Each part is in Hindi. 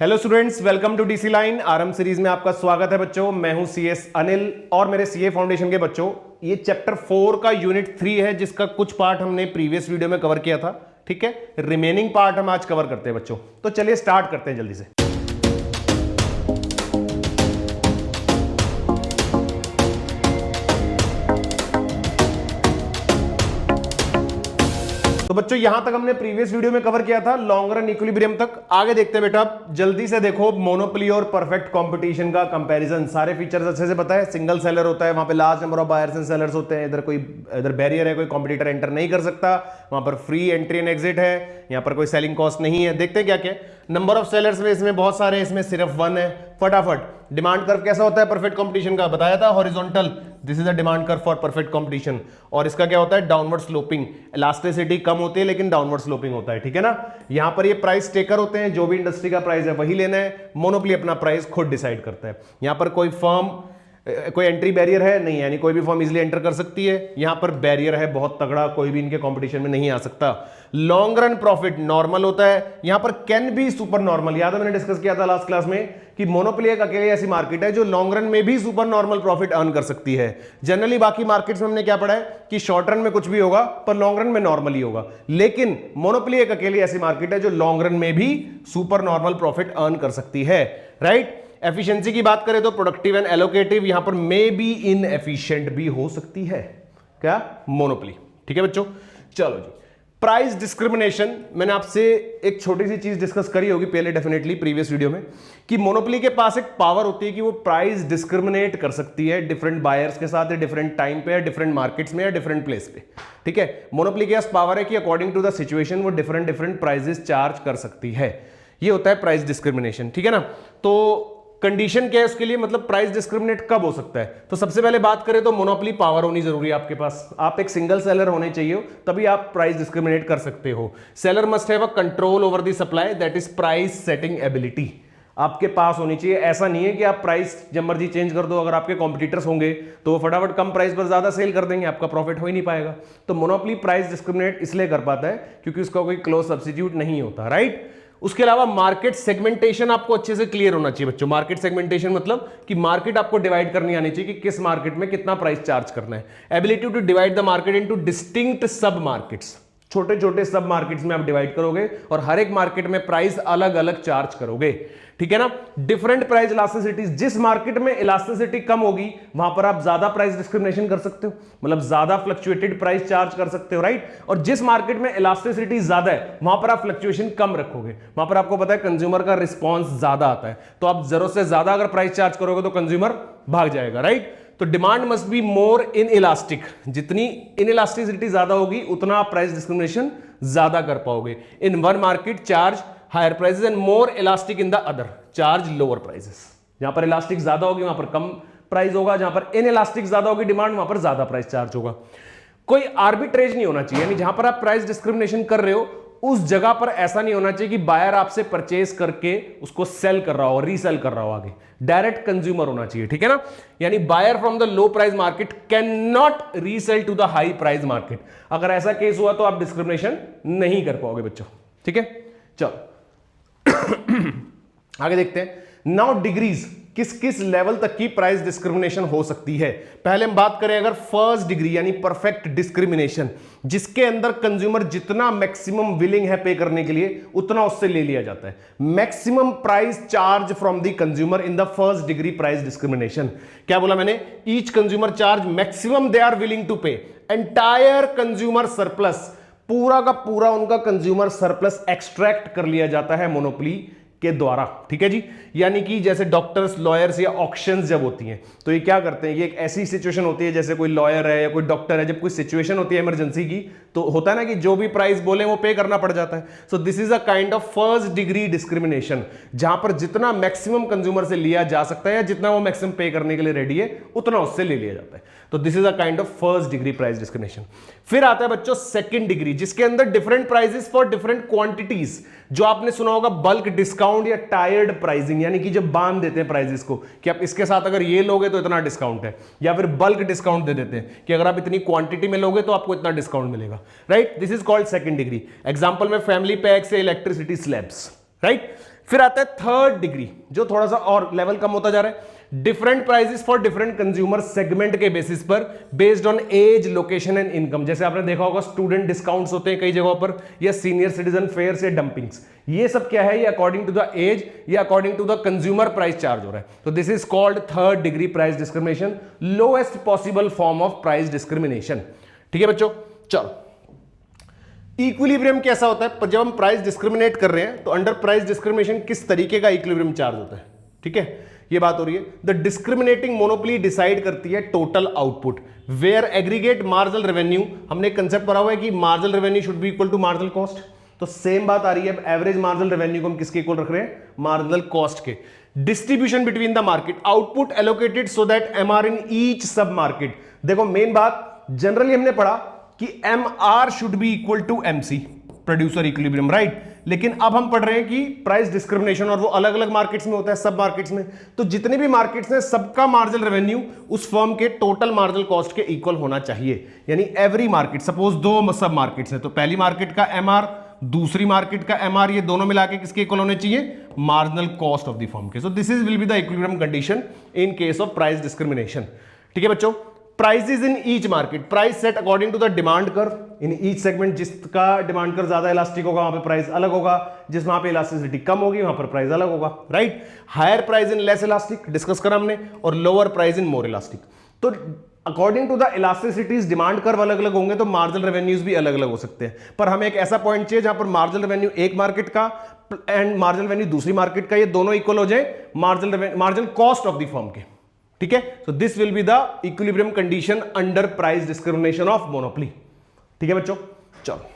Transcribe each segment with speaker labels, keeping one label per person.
Speaker 1: Hello students, welcome to DC line RM series में आपका स्वागत है बच्चों। मैं हूं सीएस अनिल और मेरे सीए फाउंडेशन के बच्चों, ये चैप्टर 4 का यूनिट 3 है जिसका कुछ पार्ट हमने प्रीवियस वीडियो में कवर किया था। ठीक है, रिमेनिंग पार्ट हम आज कवर करते हैं बच्चों। तो चलिए स्टार्ट करते हैं जल्दी से। तो बच्चों यहां तक हमने प्रीवियस वीडियो में कवर किया था, लॉन्ग रन इक्विलिब्रियम तक। आगे देखते हैं बेटा, जल्दी से देखो। मोनोपोली और परफेक्ट कंपटीशन का कंपैरिजन, सारे फीचर्स अच्छे से पता है। सिंगल सेलर होता है, वहां पे large number of buyers and sellers होते हैं। इधर बैरियर है, कोई कॉम्पिटिटर एंटर नहीं कर सकता। वहां पर फ्री एंट्री एंड एग्जिट है, यहां पर कोई सेलिंग कॉस्ट नहीं है। देखते हैं क्या क्या नंबर ऑफ सेलर्स में, इसमें बहुत सारे, इसमें सिर्फ 1 है। फटाफट डिमांड कर्व कैसा होता है परफेक्ट कंपटीशन का, बताया था, horizontal. This is a demand curve for perfect competition. और इसका क्या होता है, डाउनवर्ड स्लोपिंग। इलास्टिसिटी कम होती है लेकिन डाउनवर्ड स्लोपिंग होता है। ठीक है ना। यहां पर ये प्राइस टेकर होते हैं, जो भी इंडस्ट्री का प्राइस है वही लेना है। मोनोपोली अपना प्राइस खुद डिसाइड करता है। यहां पर कोई फर्म, कोई एंट्री बैरियर है नहीं, यानी कोई भी फर्म इजीली एंटर कर सकती है। यहां पर बैरियर है बहुत तगड़ा, कोई भी इनके कंपटीशन में नहीं आ सकता। लॉन्ग रन प्रॉफिट नॉर्मल होता है। यहां पर कैन बी सुपर नॉर्मल, याद है मैंने डिस्कस किया था लास्ट क्लास में कि मोनोपोली एक अकेली ऐसी मार्केट है जो लॉन्ग रन में भी सुपर नॉर्मल प्रॉफिट अर्न कर सकती है। जनरली बाकी मार्केट्स में हमने क्या पढ़ा है कि शॉर्ट रन में कुछ भी होगा पर लॉन्ग रन में नॉर्मल ही होगा। लेकिन मोनोपोली एक अकेली ऐसी मार्केट है जो लॉन्ग रन में भी सुपर नॉर्मल प्रॉफिट अर्न कर सकती है। राइट। एफिशिएंसी की बात करें तो प्रोडक्टिव एंड एलोकेटिव, यहां पर मे बी इनएफिशिएंट भी हो सकती है क्या, मोनोपोली। ठीक है बच्चों, चलो जी। प्राइस डिस्क्रिमिनेशन, मैंने आपसे एक छोटी सी चीज डिस्कस करी होगी पहले डेफिनेटली प्रीवियस वीडियो में, कि मोनोपोली के पास एक पावर होती है कि वो प्राइस डिस्क्रिमिनेट कर सकती है डिफरेंट बायर्स के साथ, डिफरेंट टाइम पे, डिफरेंट मार्केट्स में या डिफरेंट प्लेस पे। ठीक है, मोनोपोली के पास पावर है कि अकॉर्डिंग टू द सिचुएशन वो डिफरेंट डिफरेंट प्राइजेस चार्ज कर सकती है। ये होता है प्राइस डिस्क्रिमिनेशन। ठीक है ना। तो कंडीशन क्या है उसके लिए, मतलब प्राइस डिस्क्रिमिनेट कब हो सकता है। तो सबसे पहले बात करें तो मोनोपोली पावर होनी जरूरी है आपके पास। आप एक सिंगल सेलर होने चाहिए तभी आप प्राइस डिस्क्रिमिनेट कर सकते हो। Seller must have a control over the supply, that is price setting ability आपके पास होनी चाहिए। ऐसा नहीं है कि आप प्राइस जब मर्जी चेंज कर दो। अगर आपके कॉम्पिटिटर्स होंगे तो वो फटाफट कम प्राइस पर ज्यादा सेल कर देंगे, आपका प्रॉफिट हो ही नहीं पाएगा। तो मोनोपोली प्राइस डिस्क्रिमिनेट इसलिए कर पाता है क्योंकि उसका कोई क्लोज सब्स्टिट्यूट नहीं होता। राइट। उसके अलावा मार्केट सेगमेंटेशन आपको अच्छे से क्लियर होना चाहिए बच्चों। मार्केट सेगमेंटेशन मतलब कि मार्केट आपको डिवाइड करनी आनी चाहिए कि किस मार्केट में कितना प्राइस चार्ज करना है। Ability to divide the market into distinct sub markets, छोटे छोटे सब मार्केट्स में आप डिवाइड करोगे और हर एक मार्केट में प्राइस अलग अलग चार्ज करोगे। ठीक है ना। डिफरेंट प्राइस इलास्टिसिटीज, जिस मार्केट में इलास्टिसिटी कम होगी वहां पर आप ज्यादा प्राइस डिस्क्रिमिनेशन कर सकते हो, मतलब ज्यादा फ्लक्चुएटेड प्राइस चार्ज कर सकते हो। राइट। और जिस मार्केट में इलास्टिसिटी ज्यादा है वहां पर आप फ्लक्चुएशन कम रखोगे, वहां पर आपको पता है कंज्यूमर का रिस्पॉन्स ज्यादा आता है, तो आप जरूरत से ज्यादा अगर प्राइस चार्ज करोगे तो कंज्यूमर भाग जाएगा। राइट। तो demand must be more in elastic, जितनी इन इलास्टिसिटी ज्यादा होगी उतना आप प्राइस डिस्क्रिमिनेशन ज्यादा कर पाओगे। In one market charge higher prices and more elastic in the other charge lower prices. जहां पर इलास्टिक ज्यादा होगी वहां पर कम प्राइस होगा, जहां पर इन इलास्टिक ज्यादा होगी डिमांड वहां पर ज्यादा प्राइस चार्ज होगा। कोई आर्बिट्रेज नहीं होना चाहिए, यानी जहां पर आप प्राइस डिस्क्रिमिनेशन कर रहे हो उस जगह पर ऐसा नहीं होना चाहिए कि बायर आपसे परचेज करके उसको सेल कर रहा हो, रीसेल कर रहा हो आगे। डायरेक्ट कंज्यूमर होना चाहिए। ठीक है ना। यानी buyer from the low price market can not resell to the high price market. अगर ऐसा केस हुआ तो आप डिस्क्रिमिनेशन नहीं कर पाओगे बच्चों। ठीक है, चलो आगे देखते हैं। नाउ डिग्रीज, किस किस लेवल तक की प्राइस डिस्क्रिमिनेशन हो सकती है। पहले हम बात करें अगर फर्स्ट डिग्री यानी परफेक्ट डिस्क्रिमिनेशन, जिसके अंदर कंज्यूमर जितना मैक्सिमम विलिंग है पे करने के लिए उतना उससे ले लिया जाता है। Maximum price charge from the consumer in the first degree price discrimination. क्या बोला मैंने, each consumer charge maximum they are willing to pay entire consumer surplus, पूरा का पूरा उनका कंज्यूमर सरप्लस एक्सट्रैक्ट कर लिया जाता है मोनोपोली के द्वारा। ठीक है जी। यानी कि जैसे डॉक्टर्स, लॉयर्स या ऑक्शंस जब होती हैं तो ये क्या करते हैं, ये एक ऐसी सिचुएशन होती है जैसे कोई लॉयर है या कोई डॉक्टर है, जब कोई सिचुएशन होती है इमरजेंसी की तो होता है ना कि जो भी प्राइस बोले वो पे करना पड़ जाता है। सो this is a kind of first degree discrimination, जहां पर जितना मैक्सिमम कंज्यूमर से लिया जा सकता है या जितना वो मैक्सिमम पे करने के लिए रेडी है उतना उससे ले लिया जाता है। तो this is a kind of first degree price discrimination. फिर आता है बच्चों सेकंड डिग्री, जिसके अंदर different prices for different quantities, जो आपने सुना होगा बल्क डिस्काउंट या टायर्ड प्राइसिंग, यानी कि जब बांध देते हैं प्राइसेस को कि आप इसके साथ अगर ये लोगे तो इतना डिस्काउंट है, या फिर बल्क डिस्काउंट दे देते हैं कि अगर आप इतनी क्वांटिटी में लोगे तो आपको इतना डिस्काउंट मिलेगा। Right. This is called second degree. Example में फैमिली पैक से इलेक्ट्रिसिटी स्लैब्स। राइट। फिर आता है थर्ड डिग्री, जो थोड़ा सा और लेवल कम होता जा रहा है। Different prices for different consumer segment के बेसिस पर based on age, location and income. जैसे आपने देखा होगा स्टूडेंट डिस्काउंट्स होते हैं कई जगहों पर, या सीनियर सिटीजन फेयर्स या डंपिंग्स। ये सब क्या है, ये अकॉर्डिंग टू द एज या according to the consumer price charge हो रहा है। तो this is called third degree price discrimination, lowest possible form of price discrimination. ठीक है बच्चों, चलो इक्विलिब्रियम कैसा होता है? पर जब हम प्राइस डिस्क्रिमिनेट कर रहे हैं तो अंडर प्राइस डिस्क्रिमिनेशन किस तरीके का इक्विलिब्रियम चार्ज होता है? ठीक है, ये बात हो रही है। द डिस्क्रिमिनेटिंग मोनोपोली डिसाइड करती है total output where aggregate marginal revenue. हमने कंसेप्ट पढ़ा हुआ है कि marginal revenue should be equal to marginal cost. तो सेम बात आ रही है, एवरेज मार्जिनल रेवेन्यू को हम किसके इक्वल रख रहे हैं? मार्जिनल कॉस्ट के। Distribution between the market, output allocated so that MR in each sub market. देखो मेन बात जनरली हमने पढ़ा कि MR should be equal to MC, producer equilibrium, right. लेकिन अब हम पढ़ रहे हैं कि प्राइस डिस्क्रिमिनेशन, और वो अलग अलग मार्केट्स में होता है, सब मार्केट्स में। तो जितने भी मार्केट्स हैं सबका मार्जिनल रेवेन्यू उस फर्म के टोटल मार्जिनल कॉस्ट के इक्वल होना चाहिए। यानी एवरी मार्केट, सपोज दो सब मार्केट्स हैं, तो पहली मार्केट का एमआर, दूसरी मार्केट का एमआर, ये दोनों मिला के किसके इक्वल होने चाहिए? Marginal cost of the firm के। So this is will be the equilibrium condition in case of price discrimination. ठीक है बच्चों, prices in each market, price set according to the demand curve in each segment. जिसका डिमांड कर्व ज्यादा इलास्टिक होगा वहां पे प्राइस अलग होगा, जिस वहां पे इलास्टिसिटी कम होगी वहां पर प्राइस अलग होगा, right. Higher price in less elastic discuss करा हमने, और lower price in more elastic. तो according to the elasticities demand curve अलग अलग होंगे, तो मार्जिनल रेवेन्यूज भी अलग अलग हो सकते हैं। पर हमें एक ऐसा पॉइंट चाहिए जहां पर मार्जिनल रेवेन्यू एक मार्केट का एंड मार्जिनल रेवेन्यू दूसरी मार्केट का, ये दोनों इक्वल हो जाए marginal cost of the firm के। ठीक है, so this will be the equilibrium condition under price discrimination of monopoly. ठीक है बच्चों, चलो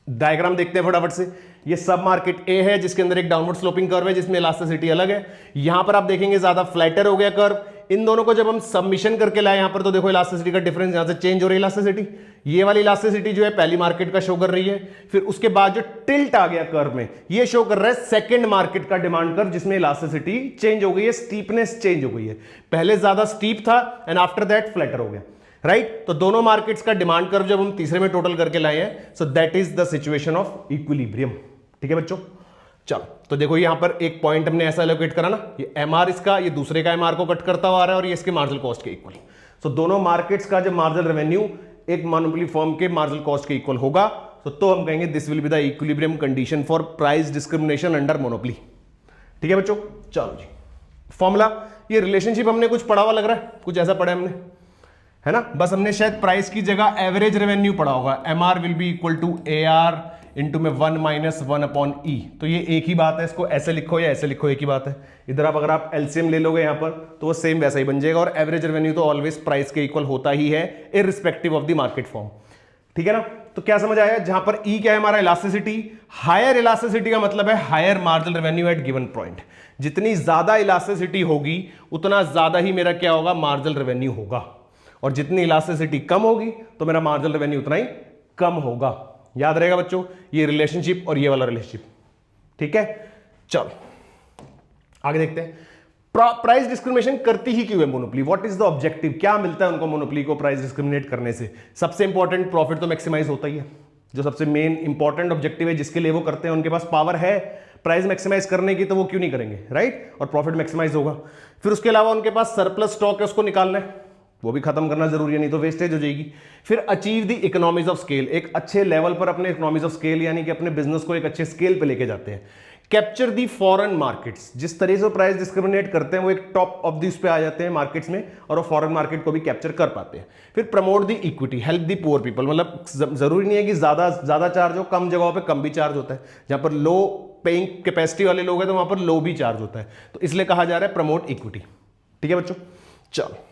Speaker 1: डायग्राम देखते हैं फटाफट से। ये सब मार्केट ए है जिसके अंदर एक डाउनवर्ड स्लोपिंग कर्व है जिसमें इलास्टिसिटी अलग है। यहां पर आप देखेंगे ज्यादा फ्लैटर हो गया कर्व। इन दोनों को जब हम सबमिशन करके लाए यहां पर, तो देखो इलास्टिसिटी का डिफरेंस यहां से चेंज हो रही है इलास्टिसिटी। ये वाली इलास्टिसिटी जो है पहली मार्केट का शो कर रही है, फिर उसके बाद जो टिल्ट आ गया कर्व में, ये शो कर रहा है सेकंड मार्केट का डिमांड कर्व जिसमें इलास्टिसिटी चेंज हो गई है, स्टीपनेस चेंज हो गई है। पहले ज्यादा स्टीप था एंड आफ्टर दैट फ्लैटर हो गया, राइट। तो दोनों मार्केट्स का डिमांड कर्व जब हम तीसरे में टोटल करके लाए हैं, so that is the situation of equilibrium. ठीक है बच्चों, चलो तो देखो यहां पर एक पॉइंट हमने ऐसा एलोकेट करा ना, ये एमआर इसका, ये दूसरे का एमआर को कट करता हुआ आ रहा है, और ये इसके मार्जिनल कॉस्ट के इक्वल। सो दोनों मार्केट्स का जब मार्जिनल रेवेन्यू एक मोनोपोली फर्म के मार्जिनल कॉस्ट के इक्वल होगा, तो हम कहेंगे this will be the equilibrium condition for price discrimination under monopoly. ठीक है बच्चों, चलो जी फॉर्मूला, ये रिलेशनशिप हमने कुछ पढ़ा हुआ लग रहा है, कुछ ऐसा पढ़ा है हमने, है ना। बस हमने शायद प्राइस की जगह एवरेज रेवेन्यू पढ़ा होगा। MR will be equal to AR into में 1 माइनस 1 अपॉन ई। तो ये एक ही बात है, इसको ऐसे लिखो या ऐसे लिखो, एक ही बात है। इधर आप अगर आप एलसीएम ले लोगे यहाँ पर तो वो सेम वैसा ही बन जाएगा, और एवरेज रेवेन्यू तो ऑलवेज प्राइस के इक्वल होता ही है irrespective of the market form. ठीक है ना, तो क्या समझ आया? जहां पर ई क्या है हमारा? इलास्टिसिटी। हायर इलास्टिसिटी का मतलब है higher marginal revenue at given point. जितनी ज्यादा इलास्टिसिटी होगी उतना ज्यादा ही मेरा क्या होगा? मार्जिनल रेवेन्यू होगा। और जितनी इलास्टिसिटी कम होगी तो मेरा मार्जिनल रेवेन्यू उतना ही कम होगा। याद रहेगा बच्चों ये रिलेशनशिप और ये वाला रिलेशनशिप। ठीक है, चलो आगे देखते हैं। प्राइस डिस्क्रिमिनेशन करती ही क्यों है monopoly? What is the objective? क्या मिलता है उनको मोनोपोली को प्राइस डिस्क्रिमिनेट करने से? सबसे इंपॉर्टेंट प्रॉफिट तो मैक्सिमाइज होता ही है, जो सबसे मेन इंपॉर्टेंट ऑब्जेक्टिव है जिसके लिए वो करते हैं। उनके पास पावर है प्राइस मैक्सिमाइज करने की, तो वो क्यों नहीं करेंगे, राइट। और प्रॉफिट मैक्सिमाइज होगा। फिर उसके अलावा उनके पास सरप्लस स्टॉक है, उसको निकालना है, वो भी खत्म करना जरूरी है, नहीं तो वेस्टेज हो जाएगी। फिर achieve the economies of scale, एक अच्छे लेवल पर अपने इकोनॉमीज ऑफ स्केल यानी कि अपने बिजनेस को एक अच्छे स्केल पे लेके जाते हैं। कैप्चर दी फॉरेन मार्केट्स, जिस तरह से प्राइस डिस्क्रिमिनेट करते हैं वो एक टॉप ऑफ दिस पे आ जाते हैं मार्केट्स में, और वो फॉरेन मार्केट को भी कैप्चर कर पाते हैं। फिर promote the equity, help the poor people, मतलब जरूरी नहीं है कि ज्यादा चार्ज हो, कम जगहों पे कम भी चार्ज होता है। जहां पर लो पेइंग कैपेसिटी वाले लोग हैं तो वहां पर लो भी चार्ज होता है, तो इसलिए कहा जा रहा है प्रमोट इक्विटी। ठीक है बच्चों, चलो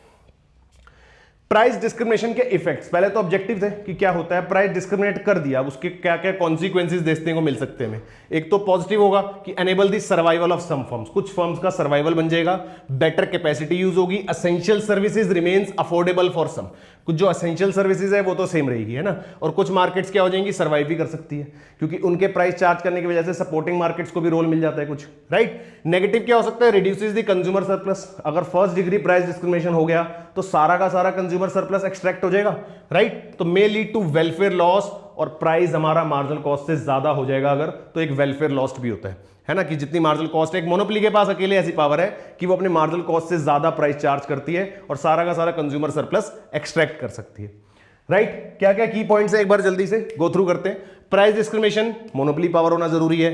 Speaker 1: प्राइस डिस्क्रिमिनेशन के इफेक्ट्स। पहले तो ऑब्जेक्टिव थे कि क्या होता है, प्राइस डिस्क्रिमिनेट कर दिया, उसके क्या क्या कॉन्सिक्वेंसेज देखने को मिल सकते हैं। एक तो पॉजिटिव होगा कि enable the survival of some firms, कुछ फर्म्स का सर्वाइवल बन जाएगा, बेटर कैपेसिटी यूज होगी, essential services remains affordable for some, कुछ जो एसेंशियल सर्विसेज है वो तो सेम रहेगी, है ना। और कुछ मार्केट्स क्या हो जाएंगी, सर्वाइव भी कर सकती है, क्योंकि उनके प्राइस चार्ज करने की वजह से सपोर्टिंग मार्केट्स को भी रोल मिल जाता है कुछ, राइट। नेगेटिव क्या हो सकता है, रिड्यूसेस द कंज्यूमर सरप्लस। अगर फर्स्ट डिग्री प्राइस डिस्क्रिमिनेशन हो गया तो सारा का सारा कंज्यूमर सरप्लस एक्सट्रैक्ट हो जाएगा, राइट। तो may lead to welfare loss, और प्राइस हमारा मार्जिनल कॉस्ट से ज्यादा हो जाएगा अगर, तो एक वेलफेयर लॉस भी होता है। है ना, कि जितनी मार्जिनल कॉस्ट है, एक मोनोपोली के पास अकेले ऐसी पावर है कि वो अपने मार्जिनल कॉस्ट से ज्यादा प्राइस चार्ज करती है और सारा का सारा कंज्यूमर सरप्लस एक्सट्रैक्ट कर सकती है। राइट, क्या क्या की पॉइंट्स है एक बार जल्दी से गो थ्रू करते हैं। प्राइस डिस्क्रिमिनेशन, मोनोपोली पावर होना जरूरी है।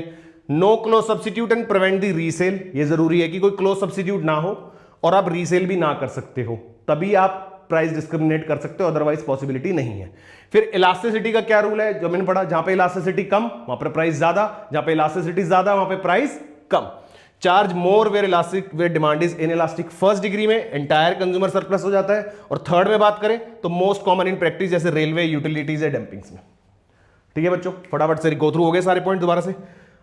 Speaker 1: No close substitute and prevent the resale, ये जरूरी है कि कोई क्लोज सब्स्टिट्यूट ना हो और आप रीसेल भी ना कर सकते हो, तभी आप प्राइस डिस्क्रिमिनेट कर सकते हो, अदरवाइज पॉसिबिलिटी नहीं है। फिर इलास्टिसिटी का क्या रूल है, जो मैंने पढ़ा, जहां पे इलास्टिसिटी कम वहां पर प्राइस ज्यादा, जहां पे इलास्टिसिटी ज्यादा वहां पे प्राइस कम। Charge more where elastic where demand is inelastic, first degree में एंटायर कंज्यूमर सरप्लस हो जाता है, और थर्ड में बात करें तो मोस्ट कॉमन इन प्रैक्टिस जैसे रेलवे, यूटिलिटीज या डंपिंग्स में। ठीक है बच्चों, फटाफट से गो थ्रू हो गए सारे पॉइंट, दोबारा से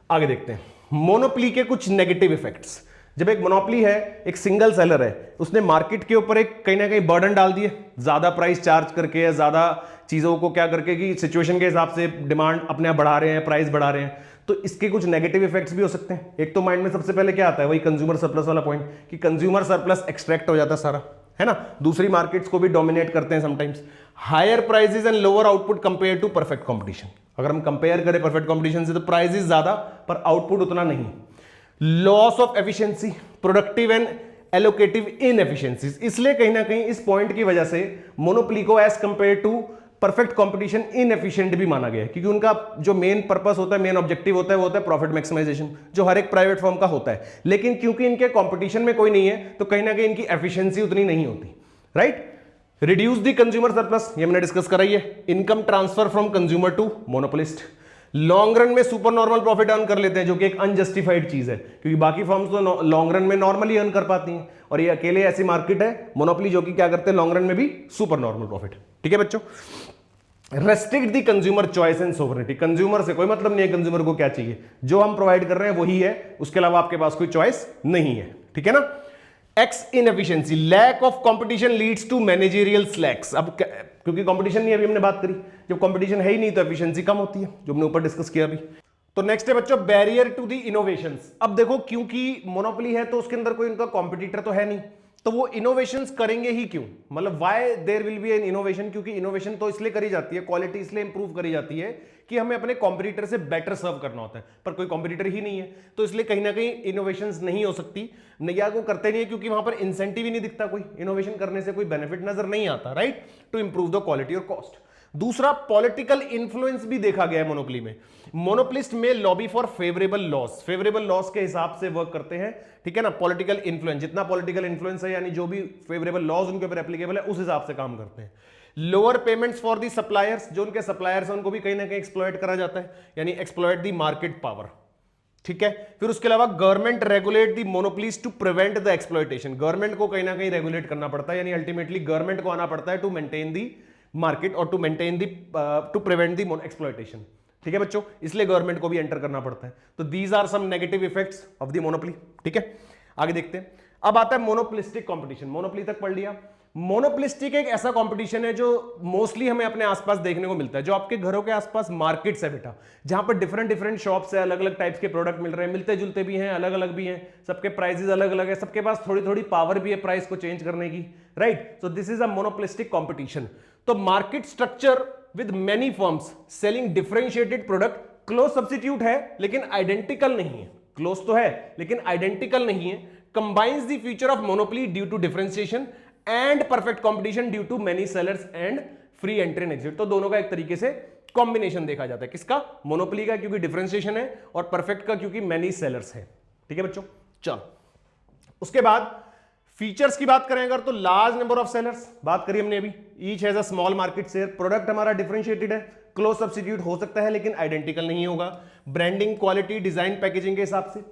Speaker 1: आगे देखते हैं। मोनोपोली के कुछ नेगेटिव इफेक्ट्स। जब एक मोनोपोली है, एक सिंगल सेलर है, उसने मार्केट के ऊपर एक कहीं ना कहीं बर्डन डाल दिए, ज्यादा प्राइस चार्ज करके या ज्यादा चीजों को क्या करके कि सिचुएशन के हिसाब से डिमांड अपने आप बढ़ा रहे हैं, प्राइस बढ़ा रहे हैं, तो इसके कुछ नेगेटिव इफेक्ट्स भी हो सकते हैं। एक तो माइंड में सबसे पहले क्या आता है, वही कंज्यूमर सरप्लस वाला पॉइंट, कि कंज्यूमर सरप्लस एक्सट्रैक्ट हो जाता है सारा, है ना, दूसरी मार्केट्स को भी डोमिनेट करते हैं sometimes. Higher prices and lower output compare to perfect competition, अगर हम कंपेयर करें परफेक्ट कंपटीशन से तो प्राइसेस ज्यादा पर आउटपुट उतना नहीं। Loss of efficiency, productive and allocative inefficiencies, इसलिए कहीं ना कहीं इस पॉइंट की वजह से मोनोपोली को as compare to perfect competition inefficient भी माना गया है, क्योंकि उनका जो मेन पर्पस होता है, मेन ऑब्जेक्टिव होता है, वो होता है प्रॉफिट मैक्सिमाइजेशन, जो हर एक प्राइवेट फर्म का होता है। लेकिन क्योंकि इनके कंपटीशन में कोई नहीं है तो कहीं ना कहीं इनकी एफिशिएंसी उतनी नहीं होती। Right, reduce the consumer surplus, ये हमने डिस्कस करा ही है। Income transfer from consumer to monopolist, long run में सुपर नॉर्मल प्रॉफिट अर्न कर लेते हैं, जो कि एक अनजस्टिफाइड चीज है, क्योंकि बाकी फर्म्स तो लॉन्ग रन में नॉर्मली अर्न कर पाती हैं, और ये अकेले ऐसी मार्केट है मोनोपोली जो कि क्या करते हैं, लॉन्ग रन में भी सुपर नॉर्मल प्रॉफिट। ठीक है बच्चों। Restrict the consumer choice and sovereignty, consumer से कोई मतलब नहीं है, कंज्यूमर को क्या चाहिए, जो हम प्रोवाइड कर रहे हैं वही है, उसके अलावा आपके पास कोई चॉइस नहीं है। ठीक है ना। X inefficiency, lack of competition leads to managerial slacks, अब क्योंकि कंपटीशन नहीं, अभी हमने बात करी, जब कंपटीशन है ही नहीं तो एफिशिएंसी कम होती है, जो हमने ऊपर डिस्कस किया अभी। तो नेक्स्ट है बच्चों बैरियर टू दी इनोवेशंस। अब देखो, क्योंकि मोनोपोली है तो उसके अंदर कोई उनका कॉम्पिटिटर तो है नहीं, तो वो इनोवेशंस करेंगे ही क्यों, मतलब why there will be an innovation, क्योंकि इनोवेशन तो इसलिए करी जाती है, क्वालिटी इसलिए इंप्रूव करी जाती है कि हमें अपने कॉम्पिटिटर से बेटर सर्व करना होता है, पर कोई कॉम्पिटिटर ही नहीं है, तो इसलिए कहीं ना कहीं इनोवेशंस नहीं हो सकती, नया को करते नहीं है, क्योंकि वहां पर इंसेंटिव ही नहीं दिखता, कोई इनोवेशन करने से कोई बेनिफिट नजर नहीं आता, right, to improve the quality और कॉस्ट। दूसरा, पॉलिटिकल इन्फ्लुएंस भी देखा गया है मोनोपोली में। मोनोपोलिस्ट में lobby for favourable laws, favourable laws के हिसाब से वर्क करते हैं। ठीक है ना, पॉलिटिकल इन्फ्लुएंस, जितना पॉलिटिकल इन्फ्लुएंस है, यानी जो भी फेवरेबल लॉज उनके ऊपर एप्लीकेबल है, उस हिसाब से काम करते हैं। Lower payments for the suppliers, जो उनके सप्लायर्स हैं उनको भी कहीं ना कहीं एक्सप्लॉइट करा जाता है, यानी एक्सप्लॉइट दी मार्केट पावर। ठीक है। फिर उसके अलावा government regulate the monopolies to prevent the exploitation, government को कहीं ना कहीं रेगुलेट करना पड़ता है, यानी अल्टीमेटली गवर्नमेंट को आना पड़ता है टू मेंटेन दी मार्केट और to maintain the to prevent the exploitation. ठीक है बच्चों, इसलिए गवर्नमेंट को भी एंटर करना पड़ता है। तो these are some negative effects of the monopoly. ठीक है, आगे देखते हैं। अब आता है मोनोपोलिस्टिक कंपटीशन, मोनोपोली तक पढ़ लिया। मोनोपोलिस्टिक एक ऐसा कंपटीशन है जो मोस्टली हमें अपने आसपास देखने को मिलता है, जो आपके घरों के आसपास मार्केट्स है बेटा, जहां पर डिफरेंट डिफरेंट शॉप्स है, अलग अलग टाइप्स के प्रोडक्ट मिल रहे हैं, मिलते जुलते भी हैं, अलग अलग भी हैं, सबके प्राइसेस अलग अलग है, सबके पास थोड़ी थोड़ी पावर भी है प्राइस को चेंज करने की, right. So this is a monopolistic competition. तो market structure with many firms selling differentiated product, close substitute है लेकिन आइडेंटिकल नहीं है, क्लोज तो है लेकिन आइडेंटिकल नहीं है। Combines the feature of monopoly due to differentiation and perfect competition due to many sellers and free entry and exit. तो दोनों का एक तरीके से कॉम्बिनेशन देखा जाता है, किसका, मोनोपोली का क्योंकि डिफरेंशिएशन है, और परफेक्ट का क्योंकि मेनी सेलर्स है। ठीक है बच्चों, चलो उसके बाद फीचर्स की बात करें अगर, तो लार्ज नंबर ऑफ सेलर्स बात करी हमने अभी, each has a small market share, product हमारा डिफरेंशिएटेड है, क्लोज सब्स्टिट्यूट हो सकता है लेकिन आइडेंटिकल नहीं होगा, ब्रांडिंग, क्वालिटी, डिजाइन, पैकेजिंग के हिसाब से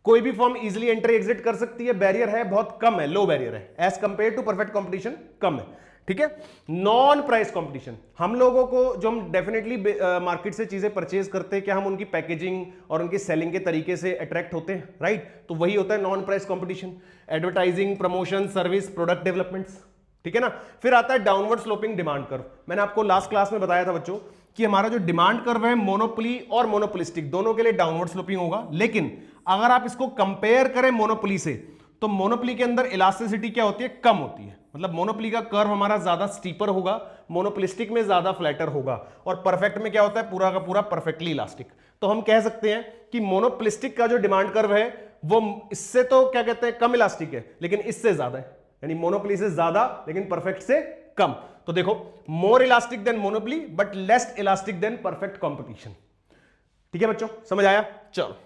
Speaker 1: कोई भी फॉर्म इजीली एंट्री एग्जिट कर सकती है, बैरियर है बहुत कम है, लो बैरियर है, as compare to perfect competition कम है। ठीक है। नॉन प्राइस कंपटीशन, हम लोगों को जो हम डेफिनेटली मार्केट से चीजें परचेज करते हैं, क्या हम उनकी पैकेजिंग और उनकी सेलिंग के तरीके से अट्रैक्ट होते हैं, राइट, तो वही होता है non price competition. Advertising, promotion, service, product developments. ठीक है ना। फिर आता है डाउनवर्ड स्लोपिंग डिमांड कर्व। मैंने आपको लास्ट क्लास में बताया था बच्चों कि हमारा जो डिमांड कर्व है मोनोपोली और मोनोपोलिस्टिक दोनों के लिए डाउनवर्ड स्लोपिंग होगा, लेकिन अगर आप इसको कंपेयर करें मोनोपोली से, तो मोनोपोली के अंदर इलास्टिसिटी क्या होती है, कम होती है, मतलब मोनोपोली का कर्व हमारा ज्यादा स्टीपर होगा, मोनोपोलिस्टिक में ज्यादा फ्लैटर होगा, और परफेक्ट में क्या होता है, पूरा का पूरा परफेक्टली इलास्टिक। तो हम कह सकते हैं कि मोनोपोलिस्टिक का जो डिमांड कर्व है वो इससे तो क्या कहते हैं कम इलास्टिक है, लेकिन इससे ज्यादा है, यानी मोनोपोली से ज्यादा लेकिन परफेक्ट से कम। तो देखो, more elastic than monopoly but less elastic than perfect competition. ठीक है बच्चों, समझ आया? चलो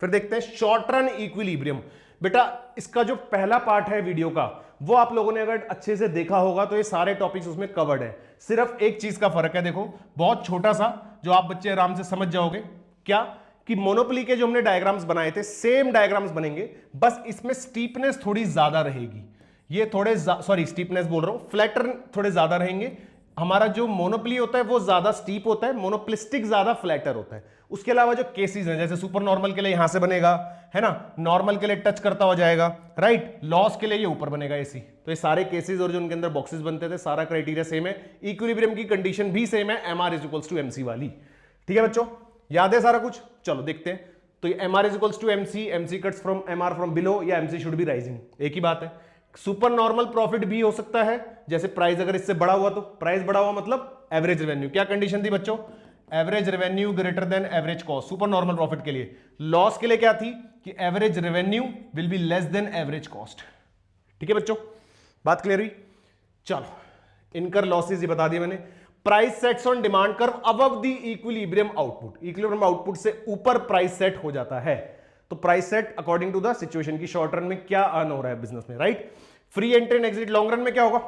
Speaker 1: फिर देखते हैं शॉर्ट रन इक्विलिब्रियम। बेटा इसका जो पहला पार्ट है वीडियो का, वो आप लोगों ने अगर अच्छे से देखा होगा तो ये सारे टॉपिक्स उसमें कवर्ड है। सिर्फ एक चीज का फर्क है, देखो बहुत छोटा सा, जो आप बच्चे आराम से समझ जाओगे। क्या कि मोनोपोली के जो हमने डायग्राम्स बनाए थे सेम डायग्राम्स बनेंगे, बस इसमें स्टीपनेस थोड़ी ज्यादा रहेगी। ये थोड़े सॉरी स्टीपनेस बोल रहा हूं, फ्लैटर थोड़े ज्यादा रहेंगे। हमारा जो मोनोपोली होता है वो ज्यादा स्टीप होता है, मोनोपोलिस्टिक ज्यादा फ्लैटर होता है। उसके अलावा जो केसेस हैं, जैसे सुपर नॉर्मल के लिए यहां से बनेगा, है ना, नॉर्मल के लिए टच करता हो जाएगा, राइट, लॉस के लिए ये ऊपर बनेगा ऐसी। तो ये सारे केसेस और जो उनके अंदर बॉक्सेस बनते थे, सारा क्राइटेरिया सेम है, इक्विलिब्रियम की कंडीशन भी सेम है, MR is equals to MC वाली। ठीक है बच्चों, याद है सारा कुछ? चलो देखते हैं। तो ये MR is equals to MC, MC cuts from MR from below, या एमसी शुड बी राइजिंग, एक ही बात है। सुपर नॉर्मल प्रॉफिट भी हो सकता है, जैसे प्राइस अगर इससे बड़ा हुआ तो प्राइस बड़ा हुआ मतलब एवरेज रेवेन्यू। क्या कंडीशन थी बच्चों? Average revenue greater than average cost, super normal profit के लिए। लॉस के लिए क्या थी कि average revenue will be less than average cost. ठीक है बच्चों, बात क्लियर हुई? चलो इनकर लॉसेस ये बता दिए मैंने। Price sets on demand curve above the equilibrium output, equilibrium output से ऊपर प्राइस सेट हो जाता है। तो price set according to the situation की शॉर्ट रन में क्या अर्न हो रहा है बिजनेस में, right. Free entry and exit long run में क्या होगा?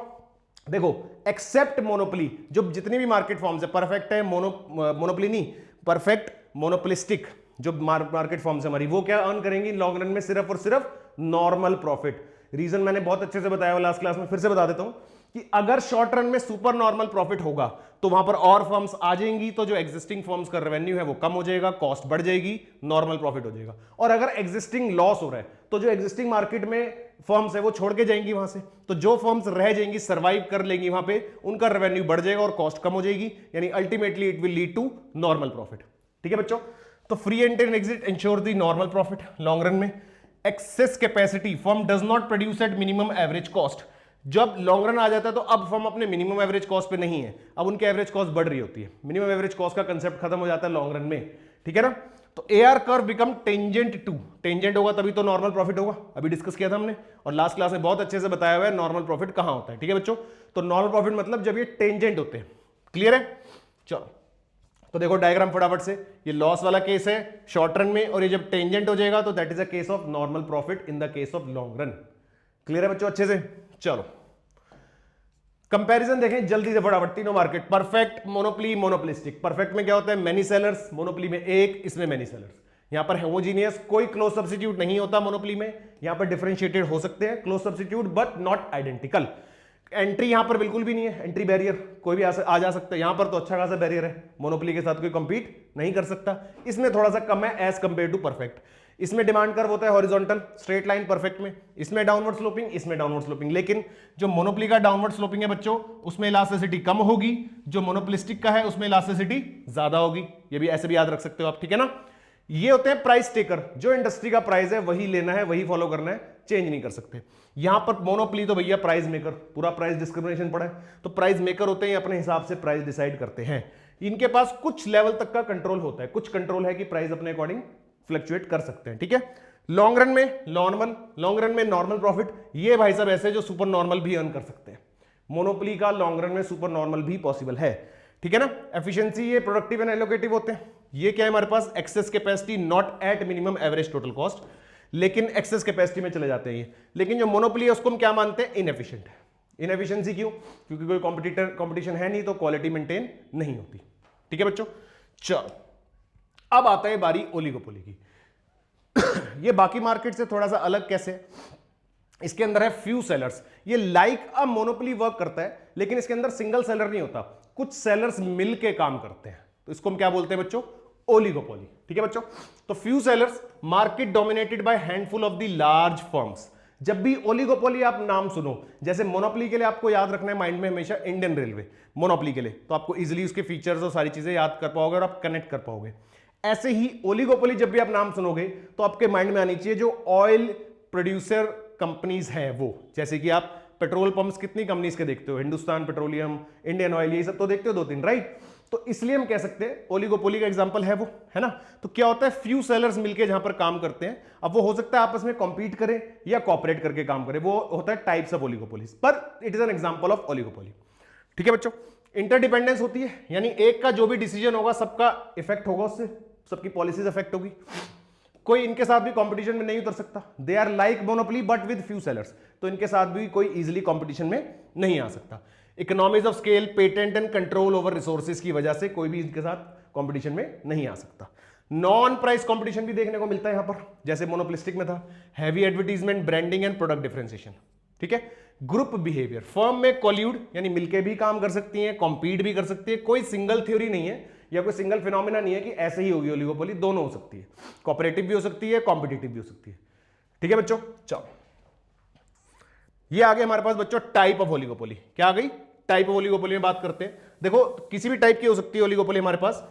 Speaker 1: देखो एक्सेप्ट मोनोपोली, जो जितनी भी मार्केट फॉर्म्स है, परफेक्ट है मोनोपोली नहीं, परफेक्ट मोनोपोलिस्टिक जो मार्केट फॉर्म्स है हमारी, वो क्या अर्न करेंगी लॉन्ग रन में? सिर्फ और सिर्फ नॉर्मल प्रॉफिट। रीजन मैंने बहुत अच्छे से बताया लास्ट क्लास में, फिर से बता देता हूं कि अगर शॉर्ट रन में सुपर नॉर्मल प्रॉफिट होगा तो वहां पर और फर्म्स आ जाएंगी, तो जो एग्जिस्टिंग फर्म्स का रेवेन्यू है वो कम हो जाएगा, कॉस्ट बढ़ जाएगी, नॉर्मल प्रॉफिट हो जाएगा। और अगर एग्जिस्टिंग लॉस हो रहा है तो जो एग्जिस्टिंग मार्केट में फर्म्स है वो छोड़ के जाएंगी वहां से, तो जो फर्म्स रह जाएंगी, सर्वाइव कर लेंगी वहां पे, उनका रेवेन्यू बढ़ जाएगा और कॉस्ट कम हो जाएगी, यानी ultimately it will lead to normal profit. ठीक है बच्चों, तो free entry and exit ensure the normal profit long run में। Excess capacity, firm does not produce at minimum average cost. जब लॉन्ग रन आ जाता है तो अब फर्म अपने मिनिमम एवरेज कॉस्ट पे नहीं है, अब उनकी एवरेज कॉस्ट बढ़ रही होती है, मिनिमम एवरेज कॉस्ट का कंसेप्ट खत्म हो जाता है लॉन्ग रन में। ठीक है ना। तो AR curve become tangent to, tangent होगा तभी तो नॉर्मल प्रॉफिट होगा, अभी डिस्कस किया था हमने, और लास्ट क्लास में बहुत अच्छे से बताया हुआ है नॉर्मल प्रॉफिट कहां होता है। ठीक है बच्चों, तो नॉर्मल प्रॉफिट मतलब जब ये टेंजेंट होते हैं। क्लियर है? चलो तो देखो डायग्राम फटाफट से, ये लॉस वाला केस है शॉर्ट रन में, और ये जब टेंजेंट हो जाएगा तो that is a case of normal profit in the case of long run. Clear है बच्चों अच्छे से? चलो कंपैरिजन देखें जल्दी से फटाफट, तीनों market, perfect, monopoly, monopolistic. Perfect में क्या होता है? मेनी सेलर्स, मोनोपोली में एक, इसमें मेनी सेलर्स। यहां पर होमोजीनियस, कोई क्लोज सब्स्टिट्यूट नहीं होता मोनोपोली में, यहां पर डिफरेंशिएटेड हो सकते हैं close substitute but not identical. Entry यहां पर बिल्कुल भी नहीं है, एंट्री बैरियर कोई भी आ जा सकता है, यहां पर तो अच्छा खासा बैरियर है, मोनोपोली के साथ कोई कंपीट नहीं कर सकता। इसमें थोड़ा सा कम है एज कंपेयर टू परफेक्ट। इसमें डिमांड कर्व होता है हॉरिजॉन्टल स्ट्रेट लाइन परफेक्ट में, इसमें डाउनवर्ड स्लोपिंग, इसमें डाउनवर्ड स्लोपिंग। लेकिन जो मोनोपोली का डाउनवर्ड स्लोपिंग है बच्चों, उसमें इलास्टिसिटी कम होगी, जो मोनोपोलिस्टिक का है उसमें इलास्टिसिटी ज्यादा होगी। ये भी ऐसे भी याद रख सकते हो आप। ठीक है ना। ये होते हैं प्राइस टेकर, जो इंडस्ट्री का प्राइस है वही लेना है, वही फॉलो करना है, चेंज नहीं कर सकते। यहां पर मोनोपोली तो भैया प्राइस मेकर, पूरा प्राइस डिस्क्रिमिनेशन पड़ा है, तो प्राइस मेकर होते हैं, अपने हिसाब से प्राइस डिसाइड करते हैं। इनके पास कुछ लेवल तक का कंट्रोल होता है, कुछ कंट्रोल है कि प्राइस अपने अकॉर्डिंग फ्लक्चुएट कर सकते हैं। ठीक है। लॉन्ग रन में नॉर्मल, लॉन्ग रन में नॉर्मल प्रॉफिट, ये भाई साहब ऐसे जो सुपर नॉर्मल भी अर्न कर सकते हैं। मोनोपोली का लॉन्ग रन में सुपर नॉर्मल भी पॉसिबल है। ठीक है ना। एफिशिएंसी, ये प्रोडक्टिव एंड एलोकेटिव होते हैं। ये क्या है हमारे पास? Excess capacity not at minimum average total cost, लेकिन एक्सेस कैपेसिटी में चले जाते हैं ये। लेकिन जो मोनोपोली है उसको हम क्या मानते हैं? इनएफिशिएंट है। इनएफिशिएंसी क्यों? क्योंकि कोई कंपटीशन है नहीं, तो क्वालिटी मेंटेन नहीं होती। ठीक है बच्चों। चलो अब आता है बारी ओलिगोपोली की। ये बाकी मार्केट से थोड़ा सा अलग कैसे? इसके अंदर है फ्यू सेलर्स। ये लाइक अ मोनोपोली वर्क करता है, लेकिन इसके अंदर सिंगल सेलर नहीं होता, कुछ सेलर्स मिलके काम करते हैं, तो इसको हम क्या बोलते हैं बच्चों? ओलिगोपोली। ठीक है बच्चों। तो few sellers, market dominated by handful of the large firms. जब भी ओलिगोपोली आप नाम सुनो, जैसे मोनोपोली के लिए आपको याद रखना है माइंड में हमेशा इंडियन रेलवे, मोनोपोली के लिए तो आपको इजीली उसके फीचर्स और सारी चीजें याद कर पाओगे और आप कनेक्ट कर पाओगे। ऐसे ही ओलिगोपोली जब भी आप नाम सुनोगे तो आपके माइंड में आनी चाहिए जो ऑयल प्रोड्यूसर कंपनीज हैं वो, जैसे कि आप पेट्रोल पंप्स कितनी कंपनीज के देखते हो, हिंदुस्तान पेट्रोलियम, इंडियन ऑयल, ये सब तो देखते हो दो तीन, राइट। तो इसलिए हम कह सकते हैं ओलिगोपोली का एग्जांपल है वो, है ना। तो क्या होता है, फ्यू सेलर्स मिलके जहां पर काम करते हैं, अब वो हो सकता है आपस में कॉम्पीट करें या कॉपरेट करके काम करें, वो होता है टाइप्स ऑफ ओलिगोपोलीज, पर it is an example of oligopoly. ठीक है बच्चों, इंटरडिपेंडेंस होती है, यानी एक का जो भी डिसीजन होगा सबका इफेक्ट होगा, उससे सबकी पॉलिसीज इफेक्ट होगी, कोई इनके साथ भी कंपटीशन में नहीं उतर सकता। They are like monopoly but with few sellers, तो इनके साथ भी कोई इजीली कंपटीशन में नहीं आ सकता। Economies of scale, patent and control over resources की वजह से कोई भी इनके साथ कंपटीशन में नहीं आ सकता। नॉन प्राइस कंपटीशन भी देखने को मिलता है यहां पर, जैसे मोनोपोलिस्टिक में था, heavy advertisement, branding and product differentiation. ठीक है, ग्रुप बिहेवियर, फर्म में कोल्यूड यानी मिलके भी काम कर सकती हैं, कॉम्पीट भी कर सकती है, कोई सिंगल थ्योरी नहीं है या कोई सिंगल फिनोमिना नहीं है कि ऐसे ही होगी ओलिगोपोली, दोनों हो सकती है, कोऑपरेटिव भी हो सकती है, कॉम्पिटिटिव भी हो सकती है। ठीक है बच्चों, चलो ये आ गया हमारे पास बच्चों टाइप ऑफ ओलिगोपोली। क्या आ गई, टाइप ऑफ ओलिगोपोली में बात करते हैं। देखो किसी भी टाइप की हो सकती है ओलिगोपोली हमारे पास।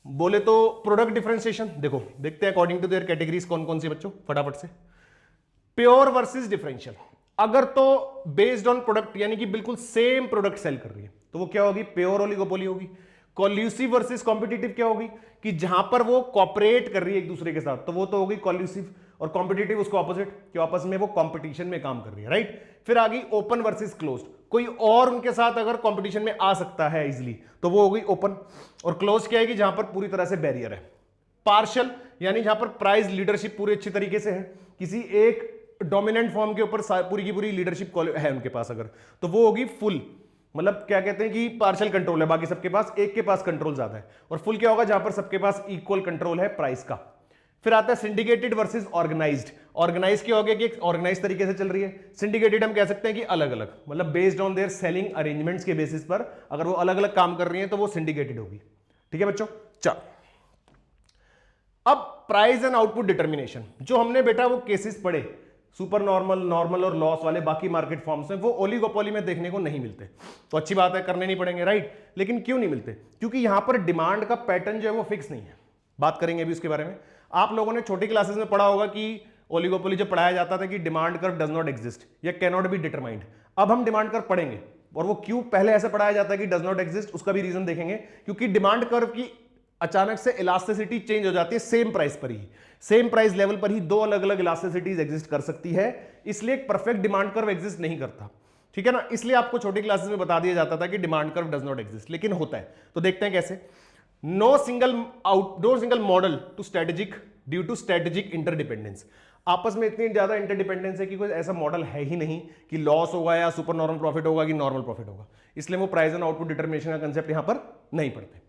Speaker 1: बोले तो प्रोडक्ट डिफरेंशिएशन, देखो देखते हैं अकॉर्डिंग टू देयर कैटेगरीज कौन कौन सी बच्चों, फटाफट से। प्योर वर्सेस डिफरेंशियल, अगर तो बेस्ड ऑन प्रोडक्ट यानी कि बिल्कुल सेम प्रोडक्ट सेल कर रही है तो वो क्या होगी, प्योर ओलिगोपोली होगी। कॉल्यूसिव वर्सेस कॉम्पिटिटिव क्या होगी, कि जहां पर वो कॉपरेट कर रही है एक दूसरे के साथ तो वो तो होगी कॉल्यूसिव, और कॉम्पिटिटिव उसको ऑपोजिट, कि आपस में वो कंपटीशन में काम कर रही है, राइट। फिर आ गई ओपन वर्सेस क्लोज्ड, कोई और उनके साथ अगर कंपटीशन में आ सकता है इजीली तो वो होगी ओपन, और क्लोज क्या है कि जहां पर पूरी तरह से बैरियर है। पार्शियल यानी जहां पर प्राइस लीडरशिप पूरी अच्छी तरीके से है, किसी एक डोमिनेंट फॉर्म के ऊपर पूरी की पूरी लीडरशिप है उनके पास अगर, तो वो होगी फुल, मतलब क्या कहते हैं कि पार्शियल कंट्रोल है, बाकी सबके पास, एक के पास कंट्रोल ज्यादा है। और फुल क्या होगा, जहां पर सबके पास इक्वल कंट्रोल है प्राइस का। फिर आता है सिंडिकेटेड वर्सेस ऑर्गेनाइज्ड। ऑर्गेनाइज क्या हो गया कि ऑर्गेनाइज तरीके से चल रही है, सिंडिकेटेड हम कह सकते हैं कि अलग अलग, मतलब based on their selling arrangements के बेसिस पर अगर वो अलग अलग काम कर रही है तो वो सिंडिकेटेड होगी। ठीक है बच्चों, चल अब प्राइस एंड आउटपुट डिटर्मिनेशन, जो हमने बेटा वो केसेस पढ़े सुपर नॉर्मल, नॉर्मल और लॉस वाले बाकी मार्केट फॉर्म्स में, वो ओलिगोपोली में देखने को नहीं मिलते। तो अच्छी बात है, करने नहीं पड़ेंगे, राइट। लेकिन क्यों नहीं मिलते, क्योंकि यहां पर डिमांड का पैटर्न जो है वो फिक्स नहीं है। बात करेंगे अभी उसके बारे में। आप लोगों ने छोटी क्लासेस में पढ़ा होगा कि ओलिगोपोली जब पढ़ाया जाता था कि demand curve does not exist या कैन नॉट बी डिटरमाइंड। अब हम डिमांड कर्व पढ़ेंगे, और वो क्यों पहले ऐसे पढ़ाया जाता है कि डज नॉट एग्जिस्ट, उसका भी रीजन देखेंगे। क्योंकि डिमांड कर्व की अचानक से इलास्टिसिटी चेंज हो जाती है, सेम प्राइस पर ही, सेम प्राइस लेवल पर ही दो अलग अलग इलास्टिसिटीज एग्जिस्ट कर सकती है, इसलिए एक परफेक्ट डिमांड कर्व एग्जिस्ट नहीं करता। ठीक है ना, इसलिए आपको छोटी क्लासेस में बता दिया जाता था कि demand curve does not exist, लेकिन होता है। तो देखते हैं कैसे। No single model to strategic due to strategic interdependence, आपस में इतनी ज्यादा इंटरडिपेंडेंस है कि कोई ऐसा मॉडल है ही नहीं कि लॉस होगा या सुपर नॉर्मल प्रॉफिट होगा कि नॉर्मल प्रॉफिट होगा, इसलिए वो प्राइस एंड आउटपुट डिटर्मिनेशन का कंसेप्ट यहां पर नहीं पढ़ते।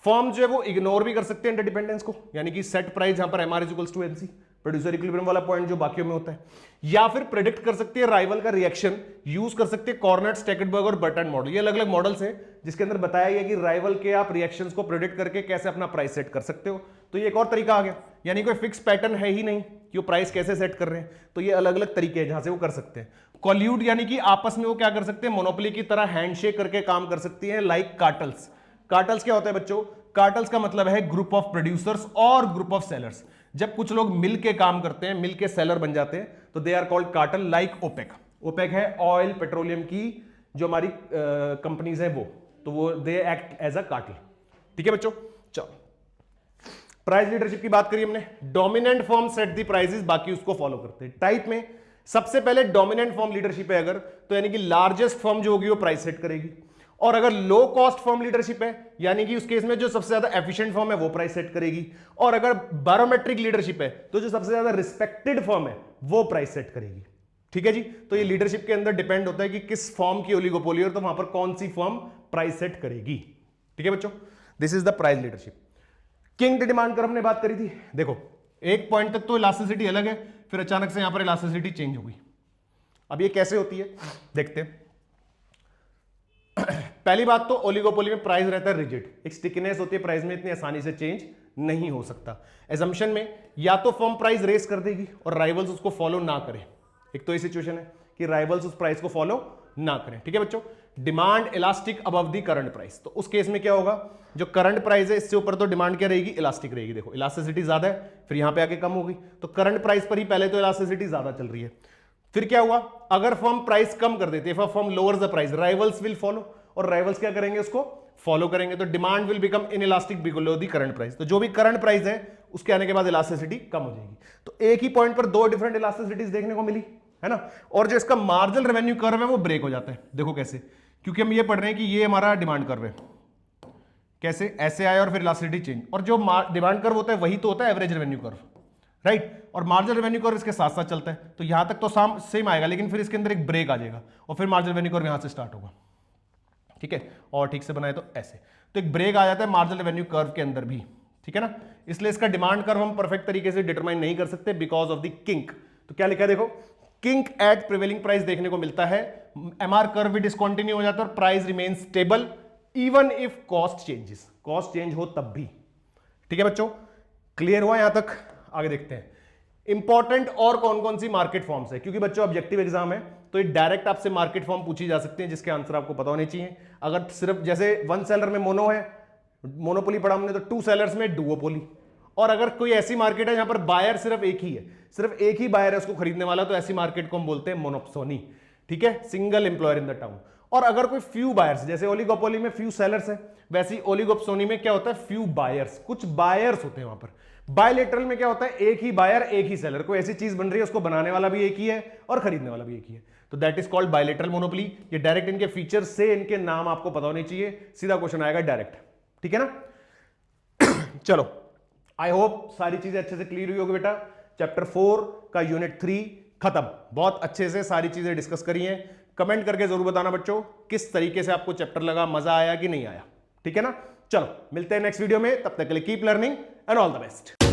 Speaker 1: फर्म जो है वो इग्नोर भी कर सकते हैं इंटरडिपेंडेंस को, यानी कि सेट प्राइस जहां पर MR equals to MC, producer equilibrium वाला पॉइंट जो बाकियों में होता है, या फिर प्रेडिक्ट कर सकते हैं राइवल का रिएक्शन, यूज कर सकते हैं कॉर्नेट, स्टैकेटबर्ग और बर्टन मॉडल। ये अलग अलग मॉडल्स हैं जिसके अंदर बताया गया कि राइवल के आप रिएक्शंस को प्रेडिक्ट करके कैसे अपना प्राइस सेट कर सकते हो। तो ये एक और तरीका आ गया, यानी कोई फिक्स पैटर्न है ही नहीं कि वो प्राइस कैसे सेट कर रहे हैं, तो ये अलग अलग तरीके हैं जहां से वो कर सकते हैं। कॉल्यूड यानी कि आपस में वो क्या कर सकते हैं, मोनोपोली की तरह हैंडशेक करके काम कर सकती है, लाइक कार्टल्स। कार्टल्स क्या होता है बच्चों, कार्टल्स का मतलब है ग्रुप ऑफ प्रोड्यूसर्स और ग्रुप ऑफ सेलर्स। जब कुछ लोग मिलके काम करते हैं, मिलके सेलर बन जाते हैं, तो they are called cartel, like OPEC. OPEC है ऑयल पेट्रोलियम की जो हमारी कंपनीज है वो, तो वो they act as a cartel. ठीक है बच्चों, चलो प्राइस लीडरशिप की बात करी हमने। डोमिनेंट फॉर्म सेट दी प्राइसेस, बाकी उसको फॉलो करते हैं। टाइप में सबसे पहले डोमिनेंट फॉर्म लीडरशिप है अगर, तो यानी कि लार्जेस्ट फॉर्म जो होगी वो प्राइस सेट करेगी। और अगर लो कॉस्ट फॉर्म लीडरशिप है, यानी कि उस केस में जो सबसे ज्यादा एफिशिएंट फॉर्म है वो प्राइस सेट करेगी। और अगर बैरोमेट्रिक लीडरशिप है तो जो सबसे ज्यादा रिस्पेक्टेड फॉर्म है वो प्राइस सेट करेगी। ठीक है जी, तो ये लीडरशिप के अंदर डिपेंड होता है कि किस फॉर्म की ओलिगोपोली है, तो वहां पर कौन सी फॉर्म प्राइस सेट करेगी। ठीक है बच्चों, this is the price leadership. King demand कर हमने बात करी थी। देखो एक पॉइंट तक तो इलास्टिसिटी अलग है, फिर अचानक से यहां पर इलास्टिसिटी चेंज हो गई। अब ये कैसे होती है देखते हैं। पहली बात तो ओलिगोपोली में प्राइस रहता है रिजिड, एक स्टिकनेस होती है प्राइस में, इतनी आसानी से चेंज नहीं हो सकता। एजम्पशन में या तो फर्म प्राइस रेस कर देगी और राइवल्स उसको फॉलो ना करें, एक तो ये सिचुएशन है कि राइवल्स उस प्राइस को फॉलो ना करें। ठीक है बच्चों, डिमांड इलास्टिक अबव दी करंट प्राइस, तो उस केस में क्या होगा, जो करंट प्राइस है इससे ऊपर तो डिमांड क्या रहेगी, इलास्टिक रहेगी। देखो इलास्टिसिटी ज्यादा है, फिर यहां पे आके कम होगी, तो करंट प्राइस पर ही पहले तो इलास्टिसिटी ज्यादा चल रही है। फिर क्या हुआ, अगर फर्म प्राइस कम कर देती है, firm lowers the price, rivals will follow, और राइवल्स क्या करेंगे, उसको फॉलो करेंगे तो demand will become inelastic below the current price. तो जो भी करंट प्राइस है उसके आने के बाद इलास्टिसिटी कम हो जाएगी। तो एक ही पॉइंट पर दो डिफरेंट इलास्टिसिटीज देखने को मिली है ना। और जो इसका मार्जिनल रेवेन्यू कर्व है वो ब्रेक हो जाता है। देखो कैसे, क्योंकि हम ये पढ़ रहे हैं कि ये हमारा डिमांड कर्व है, कैसे ऐसे आया और फिर इलास्टिसिटी चेंज, और जो डिमांड कर्व होता है वही तो होता है एवरेज रेवेन्यू कर्व, राइट। और मार्जिनल रेवेन्यू कर्व इसके साथ साथ चलता है। तो यहां तक तो सेम आएगा, लेकिन फिर इसके अंदर एक ब्रेक आ जाएगा और फिर मार्जिनल रेवेन्यू कर्व यहां से स्टार्ट होगा, ठीक है। और ठीक से बनाए तो ऐसे, तो एक ब्रेक आ जाता है मार्जिनल रेवेन्यू कर्व के अंदर भी, ठीक है ना। इसलिए इसका डिमांड कर्व हम परफेक्ट तरीके से डिटरमाइन नहीं कर सकते बिकॉज ऑफ द किंक। तो क्या लिखा है देखो, किंक एट प्रिवेलिंग प्राइस देखने को मिलता है, एमआर कर्व भी डिसकंटिन्यू हो जाता है और price remain stable even if cost changes, cost change हो तब भी, ठीक है बच्चों। क्लियर हुआ यहां तक? आगे देखते हैं इंपॉर्टेंट और कौन कौन सी मार्केट फॉर्म्स है, क्योंकि बच्चों ऑब्जेक्टिव एग्जाम है तो ये डायरेक्ट आपसे मार्केट फॉर्म पूछी जा सकती है जिसके आंसर आपको पता होने चाहिए। अगर सिर्फ जैसे वन सेलर में मोनो है, मोनोपोली पढ़ा हमने, तो टू सेलर्स में डुओपोली। और अगर कोई ऐसी मार्केट है जहां पर बायर सिर्फ एक ही है, सिर्फ एक ही बायर है उसको खरीदने वाला, तो ऐसी मार्केट को हम बोलते हैं मोनोप्सोनी, ठीक है, single employer in the town. और अगर कोई फ्यू बायर्स, जैसे ओलिगोपोली में फ्यू सेलर्स है, वैसे ही ओलिगोप्सोनी में क्या होता है, फ्यू बायर्स, कुछ बायर्स होते हैं वहां पर। बायलेटरल में क्या होता है, एक ही बायर एक ही सेलर, कोई ऐसी चीज बन रही है उसको बनाने वाला भी एक ही है और खरीदने वाला भी एक ही है, तो that is called bilateral monopoly. ये डायरेक्ट इनके फीचर्स से इनके नाम आपको पता होने चाहिए, सीधा क्वेश्चन आएगा डायरेक्ट, ठीक है ना। चलो, आई होप सारी चीजें अच्छे से क्लियर हुई होगी बेटा। चैप्टर 4 का यूनिट 3 खत्म, बहुत अच्छे से सारी चीजें डिस्कस करी हैं। कमेंट करके जरूर बताना बच्चों किस तरीके से आपको चैप्टर लगा, मजा आया कि नहीं आया, ठीक है ना। चलो मिलते हैं नेक्स्ट वीडियो में, तब तक के लिए keep learning and all the best.